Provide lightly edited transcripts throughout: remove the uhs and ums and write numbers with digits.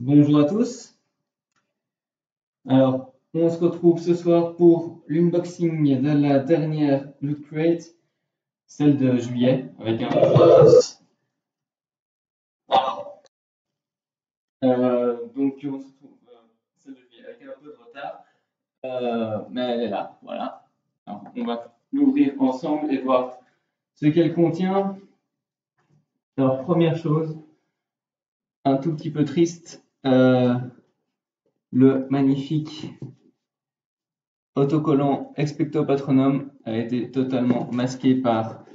Bonjour à tous. Alors, on se retrouve ce soir pour l'unboxing de la dernière Loot Crate, celle de juillet, avec un donc on se retrouve celle de juillet avec un peu de retard, mais elle est là, voilà. Alors, on va l'ouvrir ensemble et voir ce qu'elle contient. Alors, première chose, un tout petit peu triste, le magnifique autocollant Expecto Patronum a été totalement masqué par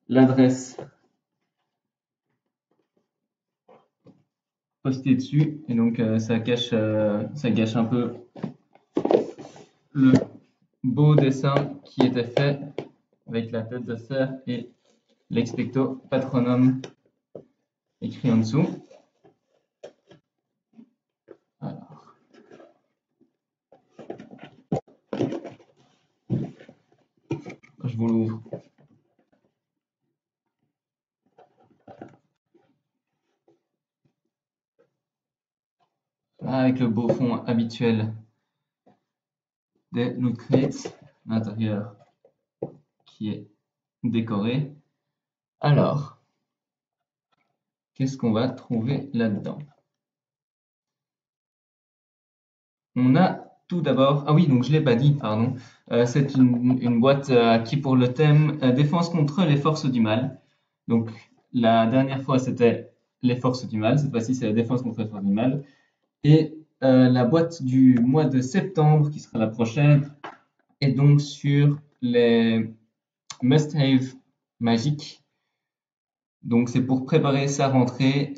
l'adresse postée dessus, et donc ça gâche un peu le beau dessin qui était fait avec la tête de cerf et l'Expecto Patronum écrit en dessous. Alors. Je vous l'ouvre. Avec le beau fond habituel des Loot Crates, l'intérieur qui est décoré. Alors, qu'est-ce qu'on va trouver là-dedans? On a tout d'abord, ah oui, donc je l'ai pas dit, pardon, c'est une boîte qui pour le thème défense contre les forces du mal. Donc la dernière fois c'était les forces du mal, cette fois-ci c'est la défense contre les forces du mal. Et la boîte du mois de septembre, qui sera la prochaine, est donc sur les must-have magiques. Donc c'est pour préparer sa rentrée,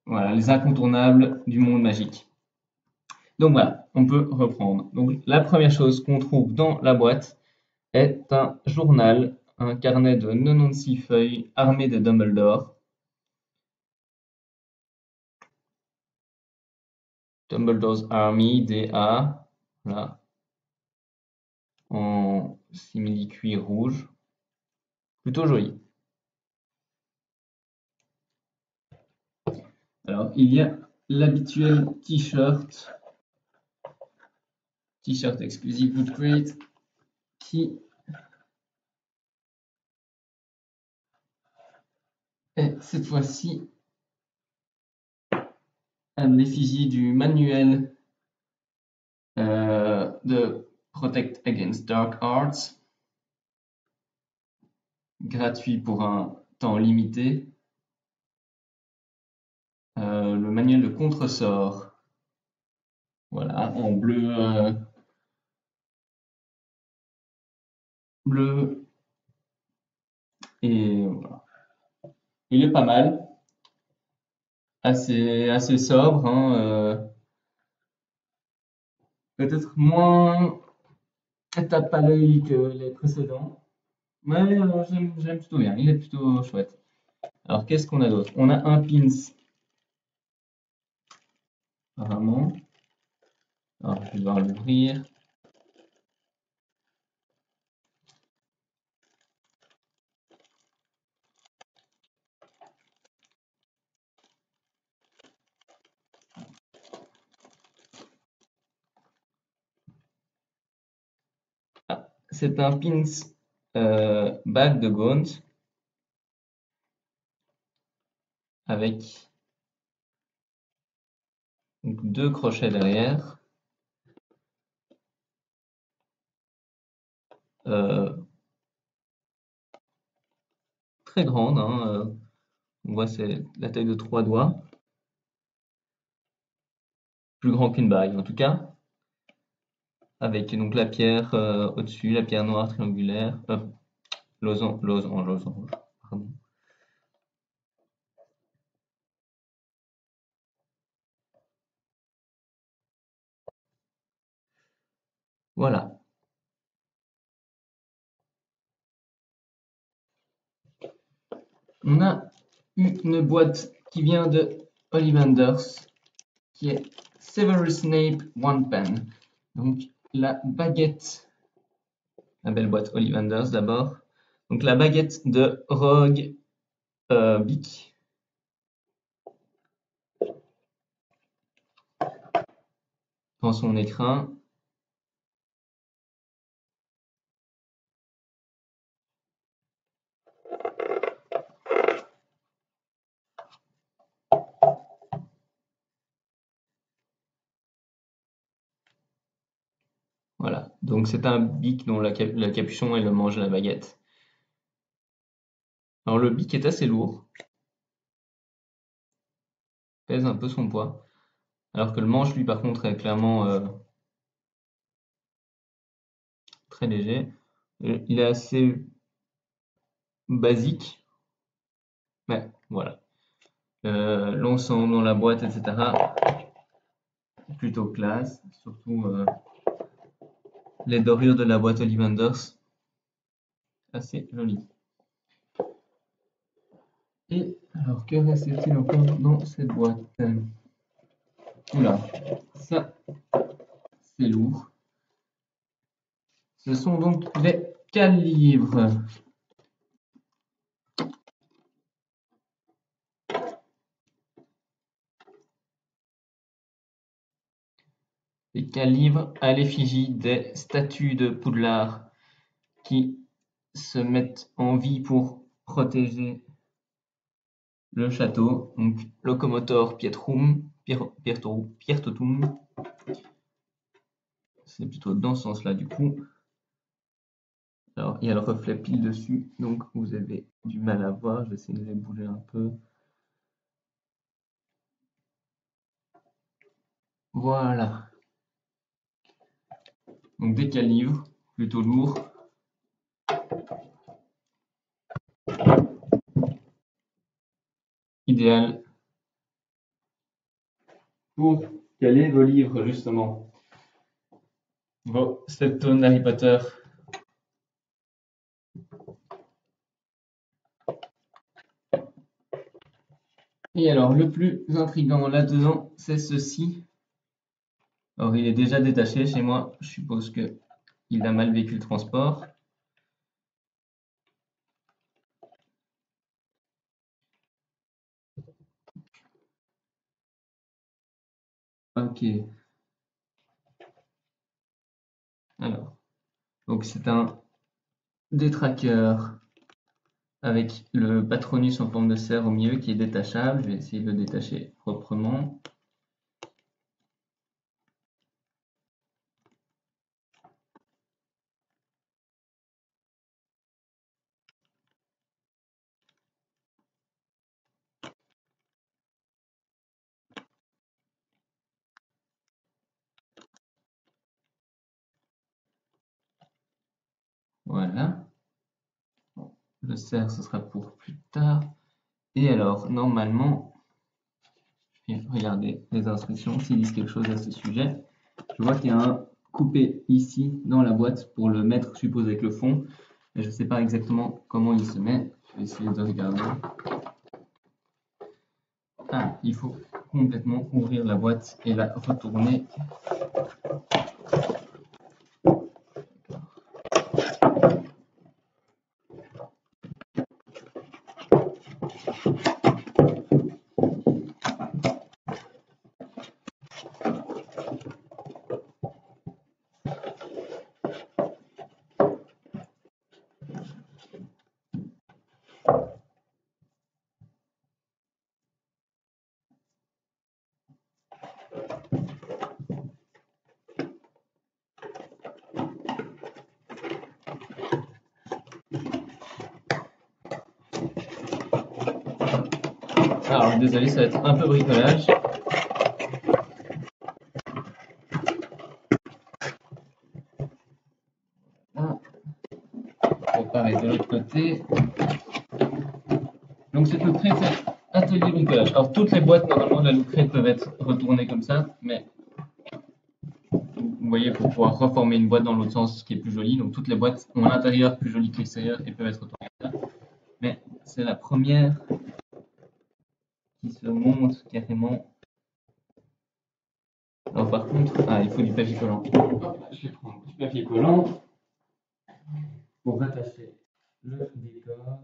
voilà, les incontournables du monde magique. Donc voilà, on peut reprendre. Donc la première chose qu'on trouve dans la boîte est un journal, un carnet de 96 feuilles armé de Dumbledore. Dumbledore's Army, DA, voilà, en simili-cuir rouge. Plutôt joli. Alors, il y a l'habituel t-shirt exclusif Loot Crate, qui est cette fois-ci à l'effigie du manuel de Protect Against Dark Arts, gratuit pour un temps limité. Le manuel de contresort, voilà, en bleu, bleu, et voilà. Il est pas mal, assez sobre, hein, peut-être moins tape à l'œil que les précédents, mais j'aime plutôt bien, il est plutôt chouette. Alors qu'est-ce qu'on a d'autre? On a un pins, apparemment. Alors je vais devoir l'ouvrir. Ah, c'est un pins bague de Gaunt avec donc, 2 crochets derrière. Très grande, hein, on voit c'est la taille de 3 doigts. Plus grand qu'une bague en tout cas. Avec donc la pierre au-dessus, la pierre noire triangulaire. Losange, pardon. Voilà. On a une boîte qui vient de Ollivanders, qui est Severus Snape One Pen. Donc la baguette, la belle boîte Ollivanders d'abord. Donc la baguette de Rogue Bic. dans son écrin. Voilà, donc c'est un bic dont la capuchon est le manche de la baguette. Alors le bic est assez lourd, pèse un peu son poids, alors que le manche lui par contre est clairement très léger. Il est assez basique, mais voilà. L'ensemble dans la boîte, etc. Plutôt classe, surtout les dorures de la boîte Ollivanders, assez joli. Et alors, que reste-t-il encore dans cette boîte? Oula, ça, c'est lourd. Ce sont donc les calibres. Les calibres à l'effigie des statues de Poudlard qui se mettent en vie pour protéger le château. Donc, Locomotor Piertotum. C'est plutôt dans ce sens-là du coup. Alors, il y a le reflet pile dessus, donc vous avez du mal à voir. Je vais essayer de les bouger un peu. Voilà. Donc des calibres, plutôt lourds. Idéal pour caler vos livres, justement. Vos septones d'Harry Potter. Et alors, le plus intriguant là-dedans, c'est ceci. Alors, il est déjà détaché chez moi. Je suppose qu'il a mal vécu le transport. Ok. Alors, donc c'est un détraqueur avec le Patronus en forme de cerf au milieu qui est détachable. Je vais essayer de le détacher proprement. Voilà. Le cerf, ce sera pour plus tard. Et alors, normalement, je vais regarder les instructions s'ils disent quelque chose à ce sujet. Je vois qu'il y a un coupé ici dans la boîte pour le mettre, je suppose, avec le fond. Mais je ne sais pas exactement comment il se met. Je vais essayer de regarder. Ah, il faut complètement ouvrir la boîte et la retourner. Alors, désolé, ça va être un peu bricolage. Pareil de l'autre côté. Donc cette loupe-crête, c'est atelier bricolage. Alors toutes les boîtes normalement de la loupe-crête peuvent être retournées comme ça, mais vous voyez, pour pouvoir reformer une boîte dans l'autre sens, ce qui est plus joli. Donc toutes les boîtes ont un intérieur plus joli que l'extérieur et peuvent être retournées comme ça. Mais c'est la première qui se monte carrément. Alors par contre, il faut du papier collant. Hop, je vais prendre du papier collant pour rattacher le décor.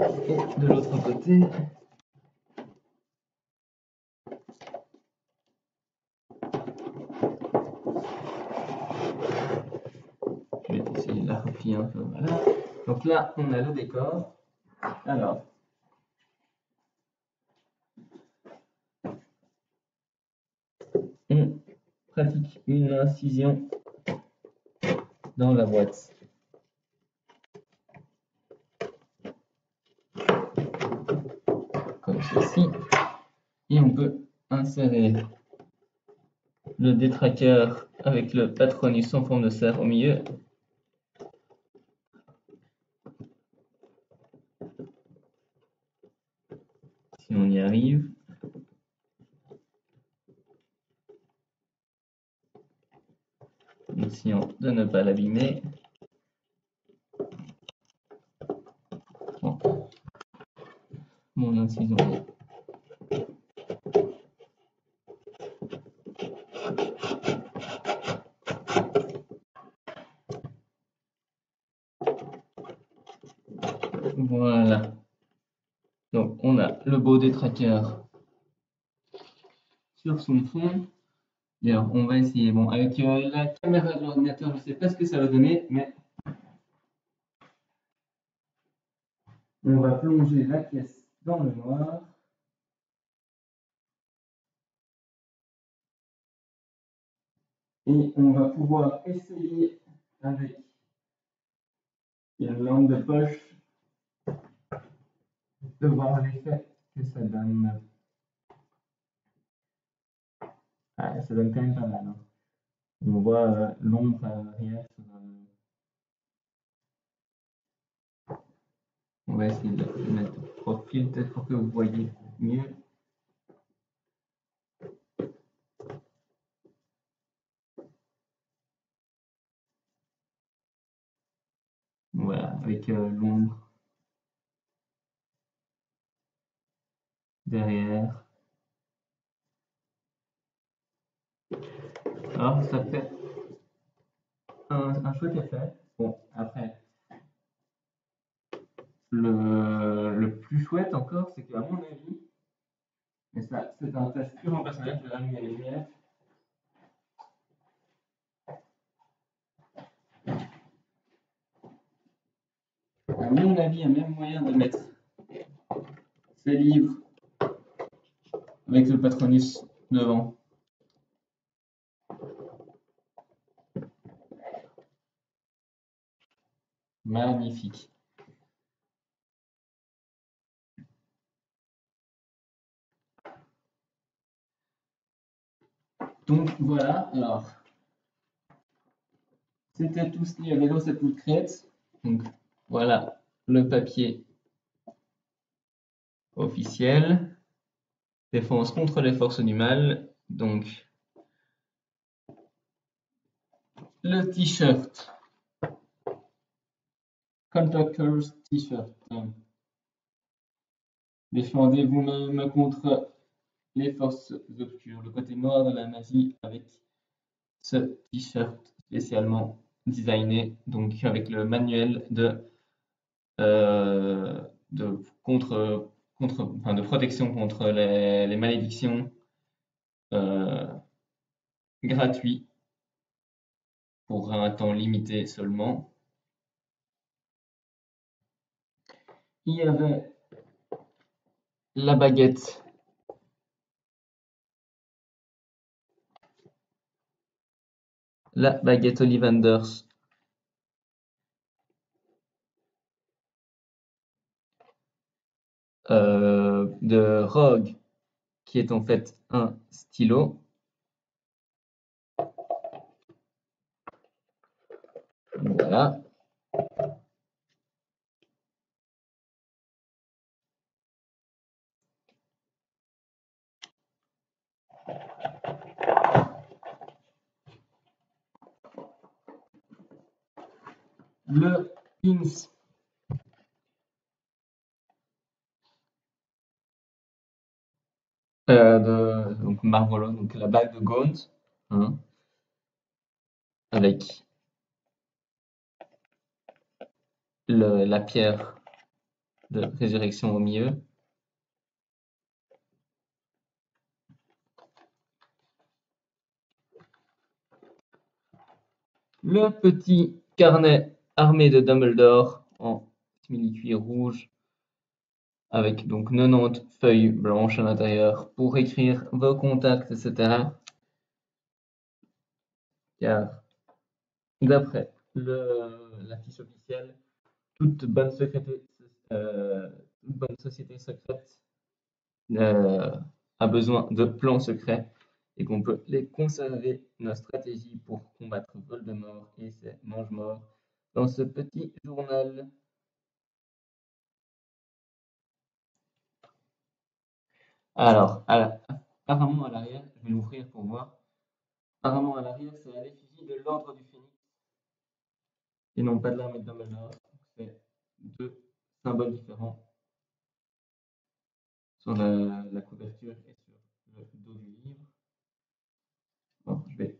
Et de l'autre côté, je vais essayer de la replier un peu, voilà. Donc là, on a le décor. Alors, on pratique une incision dans la boîte. Comme ceci. Et on peut insérer le détraqueur avec le Patronus en forme de cerf au milieu. Si on y arrive. Essayons de ne pas l'abîmer. Bon. Mon incision. Voilà. Donc on a le beau détraqueur sur son fond. D'ailleurs, on va essayer. Bon, avec la caméra de l'ordinateur, je ne sais pas ce que ça va donner, mais on va plonger la pièce dans le noir. Et on va pouvoir essayer avec une lampe de poche de voir l'effet que ça donne. Ah, ça donne quand même pas mal. Hein. On voit l'ombre arrière. On va essayer de le mettre au profil, peut-être pour que vous voyez mieux. Voilà, avec l'ombre derrière. Alors, ça fait un chouette effet. Bon, après, le plus chouette encore, c'est qu'à mon avis, et ça, c'est un test purement personnel, je vais rallumer les lumières. À mon avis, il y a même moyen de mettre ces livres avec le Patronus devant. Magnifique. Donc voilà, alors, c'était tout ce qu'il y avait dans cette petite crête. Donc voilà le papier officiel. Défense contre les forces du mal. Donc le t-shirt. Conductor's t-shirt. Défendez vous-même contre les forces obscures, le côté noir de la magie avec ce t-shirt spécialement designé, donc avec le manuel de de protection contre les malédictions gratuit pour un temps limité seulement. Il y avait la baguette Ollivanders de Rogue, qui est en fait un stylo. Voilà. Le pins donc Marvolo, donc la bague de Gaunt, hein, avec la pierre de résurrection au milieu. Le petit carnet armé de Dumbledore en simili-cuir rouge avec donc 90 feuilles blanches à l'intérieur pour écrire vos contacts, etc. Car d'après la fiche officielle, toute bonne société secrète euh, a besoin de plans secrets et qu'on peut les conserver, nos stratégies pour combattre Voldemort et ses mange-morts dans ce petit journal. Alors, apparemment à l'arrière, je vais l'ouvrir pour voir. Apparemment à l'arrière, c'est à l'effigie de l'ordre du Phénix et non pas de l'armée de Dumbledore. C'est deux symboles différents sur la couverture et sur le dos du livre. Bon, je vais.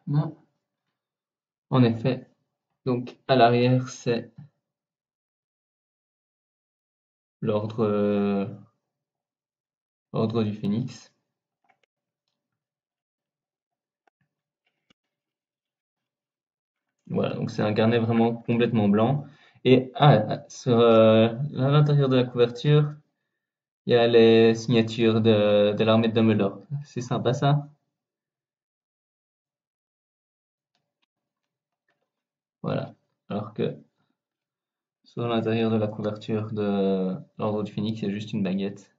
Là, en effet, donc à l'arrière, c'est l'ordre du Phénix. Voilà, donc c'est un carnet vraiment complètement blanc. Et à l'intérieur de la couverture, il y a les signatures de l'armée de Dumbledore. C'est sympa ça. Voilà. Alors que sur l'intérieur de la couverture de l'ordre du Phénix, il y a juste une baguette.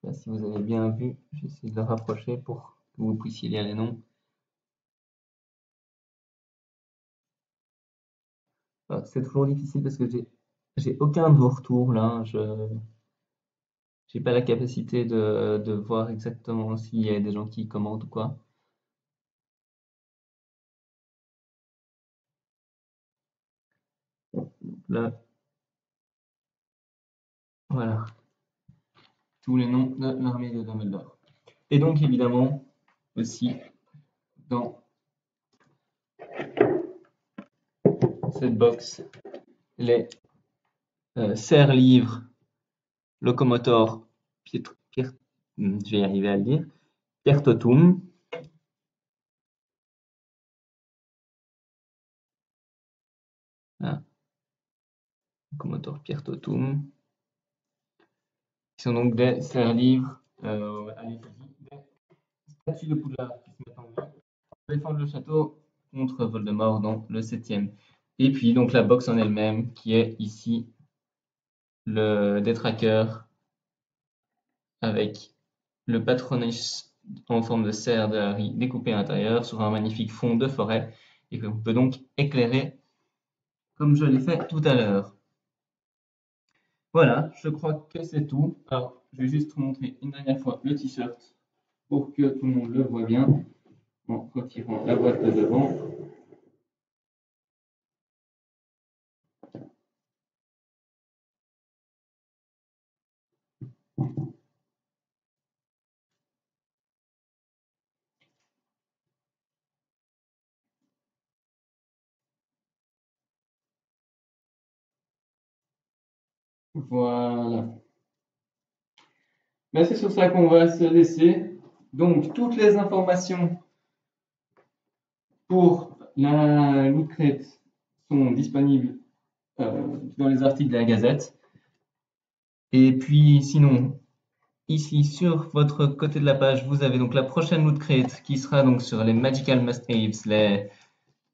Je sais pas si vous avez bien vu, j'essaie de le rapprocher pour que vous puissiez lire les noms. C'est toujours difficile parce que j'ai aucun de vos retours là. Je j'ai pas la capacité de voir exactement s'il y a des gens qui commentent ou quoi. Bon, donc là, voilà, tous les noms de l'armée de Dumbledore. Et donc évidemment aussi dans cette box les serre-livres Locomotor je vais y arriver à le dire, Piertotum. Voilà, Locomotor Piertotum. Qui sont donc des serre-livres à l'effigie des statues de Poudlard qui se mettent en vie pour défendre le château contre Voldemort dans le 7e. Et puis donc la box en elle-même qui est ici le détraqueur avec le patronus en forme de cerf de Harry découpé à l'intérieur sur un magnifique fond de forêt et que l'on peut donc éclairer comme je l'ai fait tout à l'heure. Voilà, je crois que c'est tout. Alors, je vais juste vous montrer une dernière fois le t-shirt pour que tout le monde le voit bien en retirant la boîte de devant. Voilà. Ben, c'est sur ça qu'on va se laisser. Donc, toutes les informations pour la Loot Crate sont disponibles dans les articles de la Gazette. Et puis, sinon, ici, sur votre côté de la page, vous avez donc la prochaine Loot Crate qui sera donc sur les Magical Must-Haves,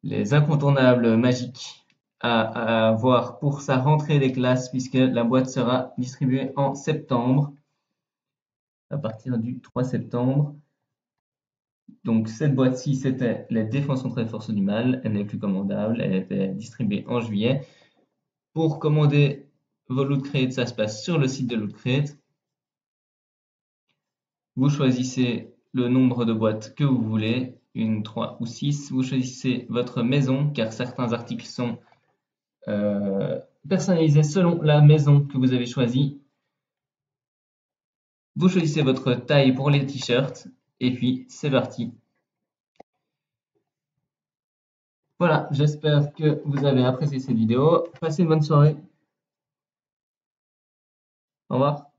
les incontournables magiques à voir pour sa rentrée des classes, puisque la boîte sera distribuée en septembre, à partir du 3 septembre. Donc cette boîte-ci, c'était les défenses contre les forces du mal. Elle n'est plus commandable. Elle était distribuée en juillet. Pour commander vos Loot Crates, ça se passe sur le site de Loot Crate. Vous choisissez le nombre de boîtes que vous voulez, une, 3 ou 6. Vous choisissez votre maison, car certains articles sont personnalisés selon la maison que vous avez choisie. Vous choisissez votre taille pour les t-shirts, et puis c'est parti. Voilà, j'espère que vous avez apprécié cette vidéo. Passez une bonne soirée. Au revoir.